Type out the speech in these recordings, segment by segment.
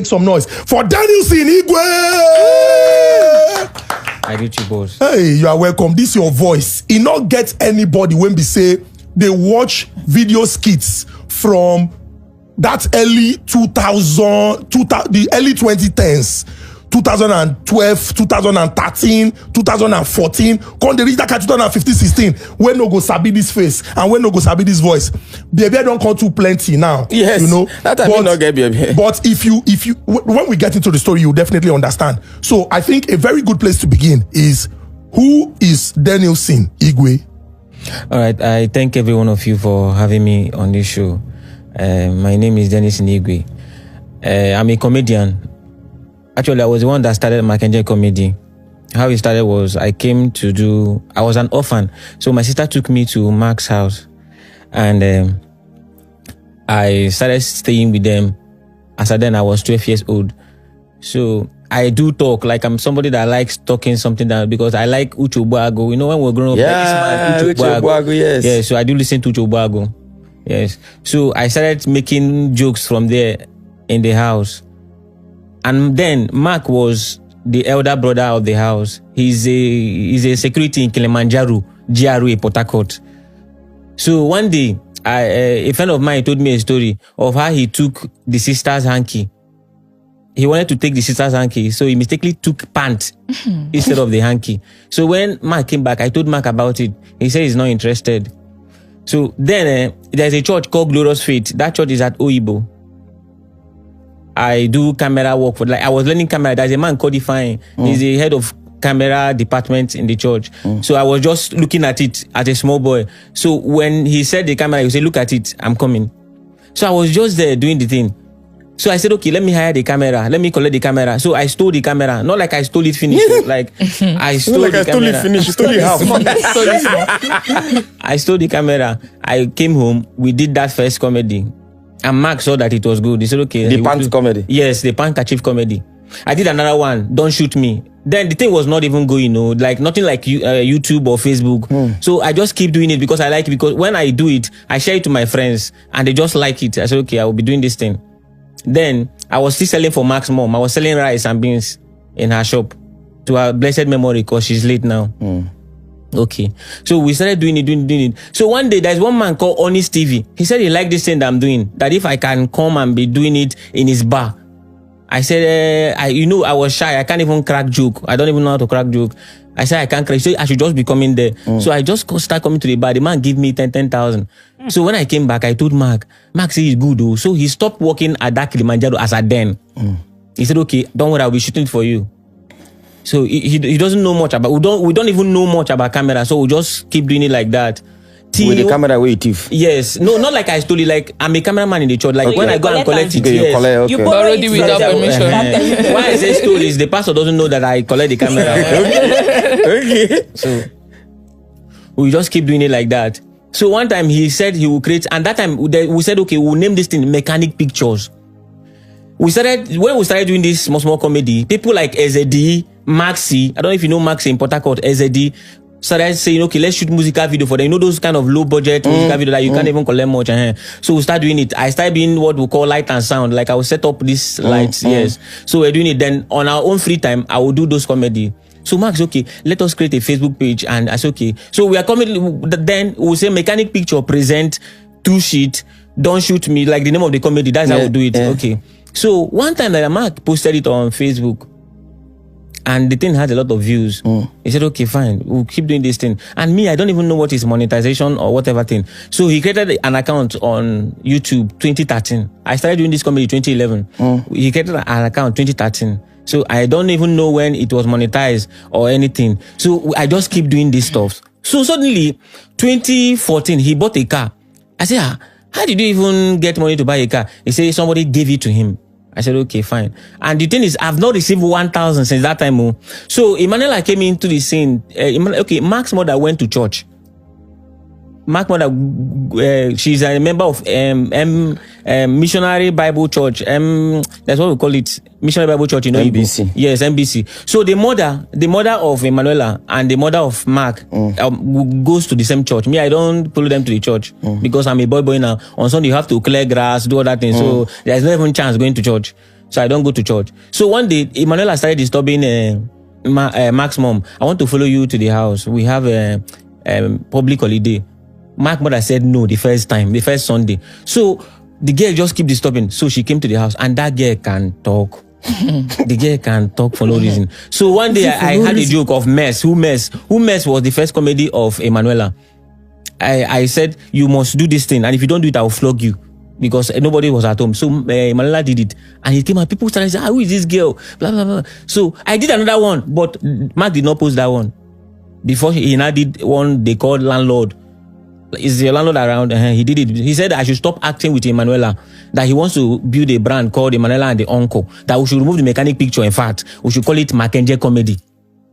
Some noise for Denilson Igwe. I get you, boss. Hey, you are welcome. This your voice. It not get anybody when we say they watch video skits from that early 2000 the early 2010s. 2012, 2013, 2014, come they reach that 2015, 16. When no go sabi this face and when no go sabi this voice, baby don't come too plenty now. Yes, you know. That time you not get baby. But if you when we get into the story, you definitely understand. So I think a very good place to begin is who is Denilson Igwe? All right, I thank every one of you for having me on this show. My name is Denilson Igwe. I'm a comedian. Actually, I was the one that started Mackenzie Comedy. How it started was I was an orphan. So my sister took me to Mark's house. And I started staying with them. As then I was 12 years old. So I do talk, like I'm somebody that likes talking something down because I like Uche Ogbuagu. You know, when we're growing up, yeah, like Uche Ogbuagu, yes. Yeah, so I do listen to Uche Ogbuagu. Yes. So I started making jokes from there in the house. And then Mark was the elder brother of the house. He's a security in Kilimanjaro, GRA, Port Harcourt. So one day, a friend of mine told me a story of how he took the sister's hanky. He wanted to take the sister's hanky, so he mistakenly took pant instead of the hanky. So when Mark came back, I told Mark about it. He said he's not interested. So then there's a church called Glorious Faith. That church is at Oyibo. I do camera work for, like, I was learning camera. There's a man called Ifeanyi. He's the head of camera department in the church. So I was just looking at it as a small boy. So when he said the camera, he said, look at it, I'm coming. So I was just there doing the thing. So I said, okay, let me hire the camera. Let me collect the camera. So I stole the camera. Not like I stole it finished. Like I stole the camera. Stole it finished. You stole it half. I stole the camera. I came home. We did that first comedy. And Mark saw that it was good. He said, okay. The pants comedy. Yes, the handkerchief comedy. I did another one, Don't Shoot Me. Then the thing was not even going, like nothing like YouTube or Facebook. So I just keep doing it because I like it. Because when I do it, I share it to my friends and they just like it. I said, okay, I will be doing this thing. Then I was still selling for Mark's mom. I was selling rice and beans in her shop to her blessed memory because she's late now. Okay. So we started doing it. So one day there's one man called Honest TV. He said he liked this thing that I'm doing. That if I can come and be doing it in his bar. I said, I was shy. I can't even crack joke. I don't even know how to crack joke. I said, I can't crack. He said, I should just be coming there. So I just start coming to the bar. The man gave me 10,000. So when I came back, I told Mark said he's good though. So he stopped working at that Kilimanjaro as a den. He said, okay, don't worry, I'll be shooting it for you. So he doesn't know much about, we don't even know much about camera. So we just keep doing it like that. With the camera where you thief? Yes. No, not like I stole it. Like I'm a cameraman in the church. Like okay. When I go and collect it, you collect, you borrow it without permission. Why I say stole is the pastor doesn't know that I collect the camera. Okay. So we just keep doing it like that. So one time he said he will create, and that time we said, okay, we'll name this thing Mechanic Pictures. When we started doing this small comedy, people like SZD, Maxi, I don't know if you know Maxi in Port Harcourt, SZD, started saying, okay, let's shoot musical video for them. You know those kind of low budget musical video that you can't even collect much. So we start doing it. I started doing what we call light and sound. Like I will set up these lights, yes. So we're doing it. Then on our own free time, I will do those comedy. So Max, okay, let us create a Facebook page. And I said, okay. So we are coming, then we'll say Mechanic Picture present 2 sheet, Don't Shoot Me, like the name of the comedy. That's how we do it. Okay. So one time that Mark posted it on Facebook and the thing had a lot of views. He said, okay, fine, we'll keep doing this thing. And me, I don't even know what is monetization or whatever thing. So he created an account on YouTube 2013. I started doing this comedy 2011. He created an account 2013. So I don't even know when it was monetized or anything. So I just keep doing this stuff. So suddenly, 2014, he bought a car. I said, how did you even get money to buy a car? He said somebody gave it to him. I said, okay, fine. And the thing is, I've not received 1,000 since that time. So Emanuela came into the scene. Okay, Mark's mother went to church. Mark's mother, she's a member of Missionary Bible Church. That's what we call it. Missionary Bible Church, you know. MBC. Yes, MBC. So the mother of Emanuela and the mother of Mark goes to the same church. Me, I don't follow them to the church because I'm a boy now. On Sunday, you have to clear grass, do all that thing. So there's no even chance going to church. So I don't go to church. So one day, Emanuela started disturbing Mark's mom. I want to follow you to the house. We have a public holiday. Mark's mother said no the first Sunday. So the girl just keep disturbing. So she came to the house, and that girl can talk. The girl can talk for no reason. So one day I had a joke of Mess. Who Mess was the first comedy of Emanuela. I said, you must do this thing, and if you don't do it, I will flog you, because nobody was at home. So Emanuela did it, and he came out. People started saying, who is this girl? Blah blah blah. So I did another one, but Mark did not post that one. Before he now did one they called Landlord. Is the landlord around? He did it. He said I should stop acting with Emanuela, that he wants to build a brand called Emanuela and the Uncle, that we should remove the mechanic picture. In fact, we should call it Mackenzie Comedy.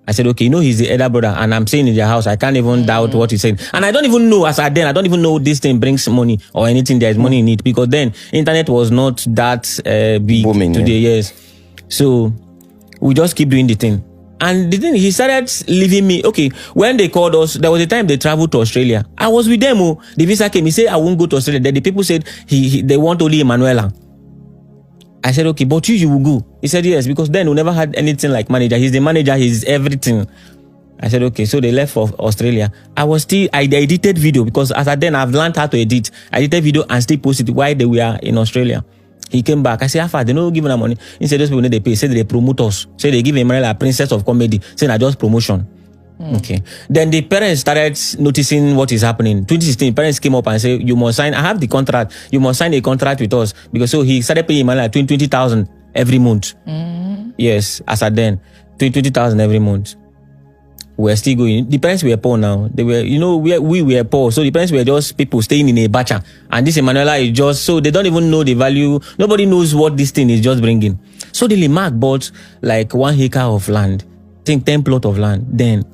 I said, okay, he's the elder brother, and I'm staying in their house. I can't even doubt what he's saying. And I don't even know, as I don't even know this thing brings money or anything. There's money in it, because then internet was not that big booming today. Yes. So we just keep doing the thing. And the thing, he started leaving me. Okay, when they called us, there was a time they traveled to Australia. I was with them. The visa came. He said, I won't go to Australia. Then the people said they want only Emanuela. I said, okay, but you will go. He said, yes, because then we never had anything like manager. He's the manager. He's everything. I said, okay. So they left for Australia. I edited video, because as then I've learned how to edit. I edited video and still posted it while they were in Australia. He came back. I said, how far? They don't give them money. He said, those people need to pay. He said, they promote us. Say they give Emanuela a princess of comedy. Saying, I just promotion. Okay. Then the parents started noticing what is happening. 2016, parents came up and said, you must sign. I have the contract. You must sign a contract with us. Because so he started paying Emanuela 20,000 every month. Yes, as at then, 20,000 every month. We're still going. The parents were poor now. They were, we were poor. So the parents were just people staying in a bacha. And this Emanuela is just, so they don't even know the value. Nobody knows what this thing is just bringing. So the Mark bought like 1 acre of land. I think 10 plot of land then.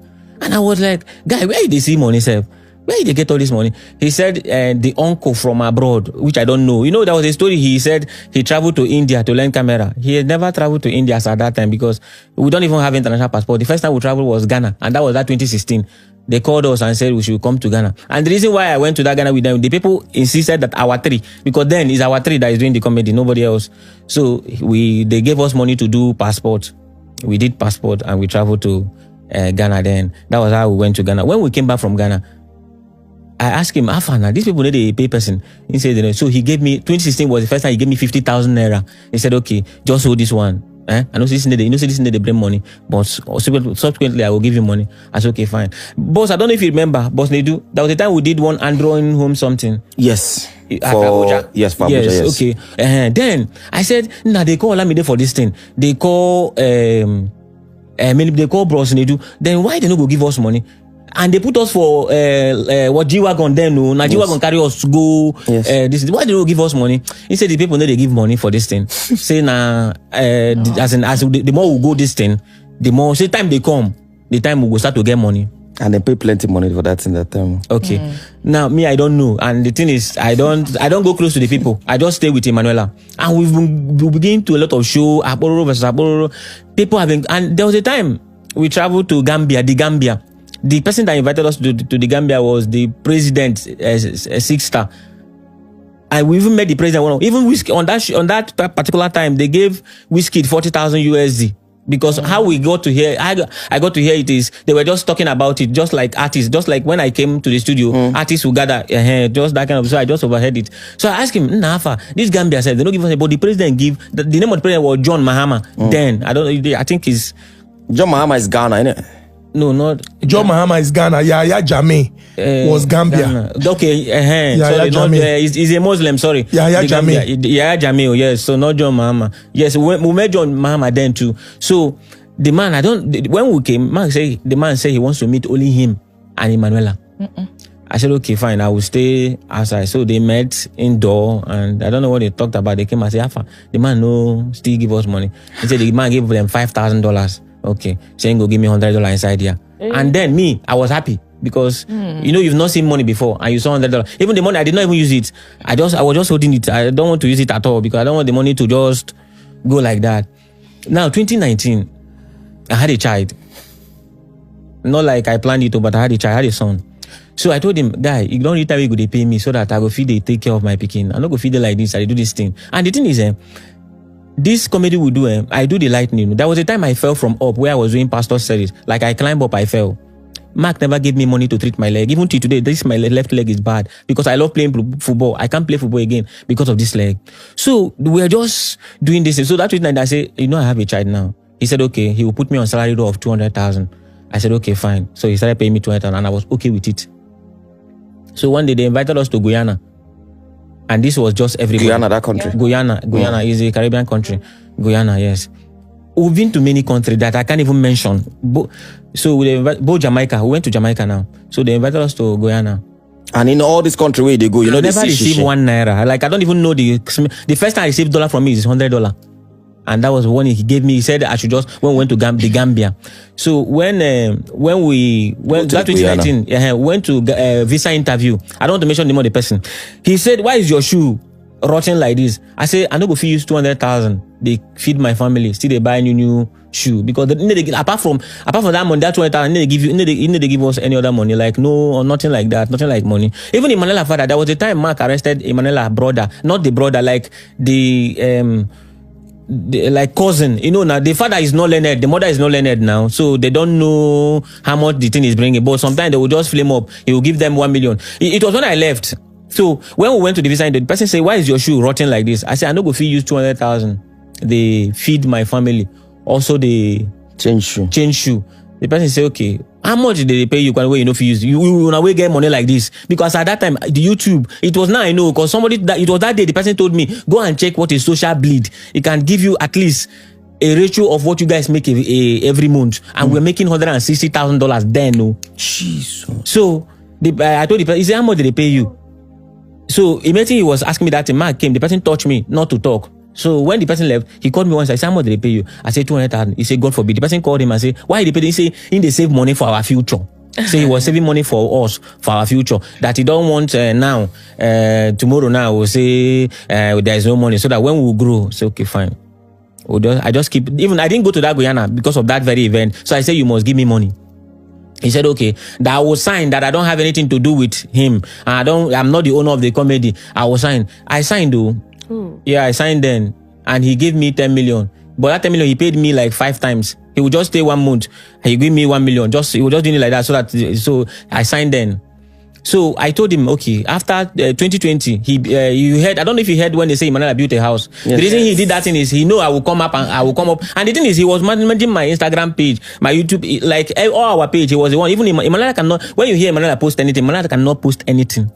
And I was like, guy, where did they see money, sir? Where did they get all this money? He said the uncle from abroad, which I don't know. There was a story. He said he traveled to India to learn camera. He had never traveled to India at that time, because we don't even have international passport. The first time we traveled was Ghana, and that was that 2016. They called us and said we should come to Ghana. And the reason why I went to that Ghana with them, the people insisted that our three, because then it's our three that is doing the comedy, nobody else. So they gave us money to do passport. We did passport and we traveled to Ghana then. That was how we went to Ghana. When we came back from Ghana, I asked him, Afana, these people need a pay person. He said, so he gave me, 2016 was the first time he gave me 50,000 naira. He said, okay, just hold this one. I know this need they bring money, but subsequently I will give you money. I said, okay, fine. Boss, I don't know if you remember, Boss Nedu, there was a time we did one Android home something. Yes. For Abuja. Yes, for Abuja, yes. Okay. Then I said, they call Olamide for this thing. They call Bros Nedu. Then why they not go give us money? And they put us for what G-Wagon then. Now G-Wagon carry us to go. Yes. Why they don't give us money? He said the people know they give money for this thing. Say now, as the more we go this thing, the more say time they come, the time we go start to get money. And they pay plenty money for that in that time. Okay. Now me, I don't know. And the thing is, I don't go close to the people. I just stay with Emanuela. And we've been to a lot of show, Apollo versus Apollo. People have been, and there was a time we traveled to Gambia, the Gambia. The person that invited us to the Gambia was the president, 6-star. And we even met the president. Even Whiskey, on that particular time, they gave Whiskey 40,000 USD. Because how we got to hear, I got to hear it is, they were just talking about it, just like artists, just like when I came to the studio, artists will gather, just that kind of, so I just overheard it. So I asked him, Nafa, this Gambia said, they don't give us, but the president give, the name of the president was John Mahama. Then, I don't know, I think he's... John Mahama is Ghana, innit? No, not John Mahama is Ghana. Yahya Jammeh was Gambia. Ghana. Okay, Yahya sorry, he's a Muslim. Sorry, Yahya Jammeh. Yahya Jammeh. Yes, so not John Mahama. Yes, we met John Mahama then too. So the man, when we came, the man said he wants to meet only him and Emanuela. I said, okay, fine, I will stay outside. So they met indoor, and I don't know what they talked about. They came and said, Afa, the man still give us money. He said the man gave them $5,000. Okay, saying go give me $100 inside here. And then me, I was happy because you've not seen money before and you saw $100. Even the money, I did not even use it. I was just holding it. I don't want to use it at all because I don't want the money to just go like that. Now, 2019, I had a child. Not like I planned it, but I had a child, I had a son. So I told him, guy, you don't need time you go, they pay me so that I go feed, they take care of my pikin. I'm not go feed it like this, I do this thing. And the thing is, this comedy we do, I do the lightning. There was a time I fell from up where I was doing pastor studies. Like I climbed up, I fell. Mark never gave me money to treat my leg. Even till today, my left leg is bad because I love playing football. I can't play football again because of this leg. So we're just doing this. So that night I say, I have a child now. He said, okay, he will put me on salary of 200,000. I said, okay, fine. So he started paying me 200,000 and I was okay with it. So one day they invited us to Guyana. And this was just everybody. Guyana, that country. Guyana is a Caribbean country. Guyana, yes. We've been to many countries that I can't even mention. So both Jamaica, we went to Jamaica now. So they invited us to Guyana. And in all this country where they go, I never received $1. Like I don't even know the first time I received $1 from me is $100. And that was one he gave me. He said I should just when we went to the Gambia. So when we went that 2019, went to visa interview. I don't want to mention the name of the person. He said, "Why is your shoe rotten like this?" I said, "I know go use 200,000. They feed my family. Still they buy new shoe because apart from that money, that 200,000, they give us any other money like no or nothing like that, nothing like money. Even Emmanuel father, there was a time Mark arrested Emmanuel brother, not the brother, like the like cousin, now the father is not learned, the mother is not learned now, so they don't know how much the thing is bringing, but sometimes they will just flame up. He will give them 1 million. It was when I left. So when we went to the visa, the person said, "Why is your shoe rotten like this?" I said, "I know go fee use 200,000. They feed my family. Also they change shoe. The person said, "Okay, how much did they pay you when you know for use? You will get money like this." Because at that time, the YouTube, it was now I know because it was that day the person told me, "Go and check what is social bleed. It can give you at least a ratio of what you guys make every month." And we're making $160,000 then. No, Jesus. So I told the person, he said, "How much did they pay you?" So immediately he was asking me that. Mark came, the person touched me not to talk. So when the person left, he called me once. I said, "How much did they pay you?" I said 200,000. He said, "God forbid." The person called him and said, "Why did they pay?" He said, "They save money for our future." So he was saving money for us, for our future. That he don't want now, tomorrow now we'll say there is no money. So that when we grow, say, "Okay, fine." I just keep, even I didn't go to that Guyana because of that very event. So I said, "You must give me money." He said, "Okay, that I will sign that I don't have anything to do with him. I'm not the owner of the comedy. I will sign." I signed though. Yeah, I signed then. And he gave me 10 million. But that 10 million, he paid me like 5 times. He would just stay 1 month. He gave me 1 million. He was just doing it like that. So I signed then. So I told him, okay, after 2020, you heard, I don't know if you heard when they say Emmanuel built a house. Yes. The reason he did that thing is he know I will come up. And the thing is, he was managing my Instagram page, my YouTube, like all our page. He was the one. Even Emmanuel cannot, when you hear Emmanuel post anything, Emmanuel cannot post anything.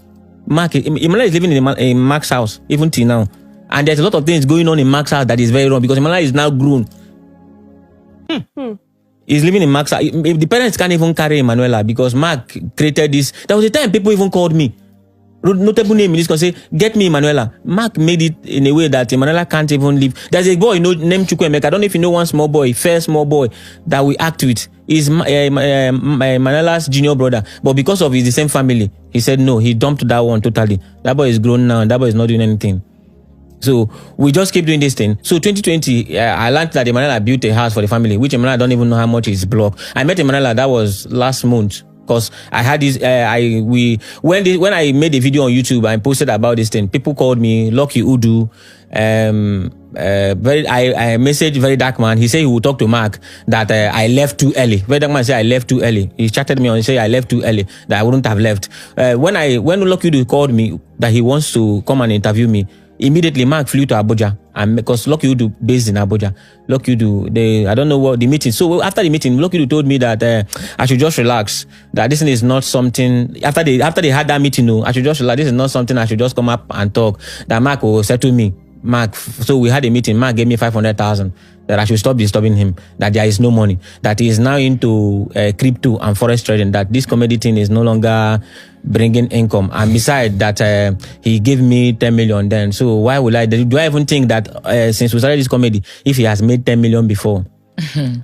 Emmanuel is living in Mark's house, even till now. And there's a lot of things going on in Mark's house that is very wrong because Emmanuel is now grown. He's living in Mark's house. The parents can't even carry Emanuela because Mark created this. There was a time people even called me. Notable name in this say, "Get me Emanuela." Mark made it in a way that Emanuela can't even live. There's a boy named Chukwemeka. I don't know if you know one small boy, fair small boy that we act with. He's Emanuela's junior brother. But because of the same family, he said no, he dumped that one totally. That boy is grown now and that boy is not doing anything. So we just keep doing this thing. So 2020, I learned that Emanuela built a house for the family, which Emanuela don't even know how much is blocked. I met Emanuela, that was last month, because I had this. When I made a video on YouTube and posted about this thing, people called me Lucky Udu. I messaged Very Dark Man. He said he would talk to Mark that I left too early. Very Dark Man said I left too early. He chatted me and said I left too early, that I wouldn't have left. When Lucky Udu called me that he wants to come and interview me, immediately Mark flew to Abuja, and because Lucky Udu based in Abuja. Lucky Udu, I don't know what the meeting. So after the meeting, Lucky Udu told me that I should just relax. That this is not something. After they had that meeting, I should just relax. This is not something I should just come up and talk. That Mark will settle me. So we had a meeting. Mark gave me 500,000 that I should stop disturbing him. That there is no money. That he is now into crypto and forex trading. That this comedy thing is no longer bringing income. And besides that, he gave me 10 million then. So why would I? Do I even think that since we started this comedy, if he has made 10 million before?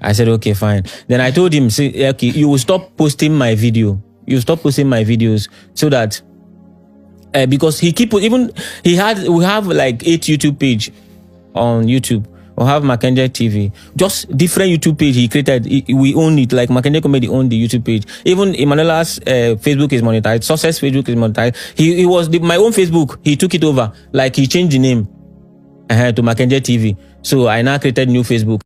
I said, okay, fine. Then I told him, say, okay, you will stop posting my video. You stop posting my videos so that because we have like 8 YouTube page on YouTube. We have Mackenzie TV, just different YouTube page he created. We own it, like Mackenzie Comedy owned the YouTube page. Even Emanuela's Facebook is monetized. Success Facebook is monetized. He was my own Facebook. He took it over, like he changed the name to Mackenzie TV. So I now created new Facebook.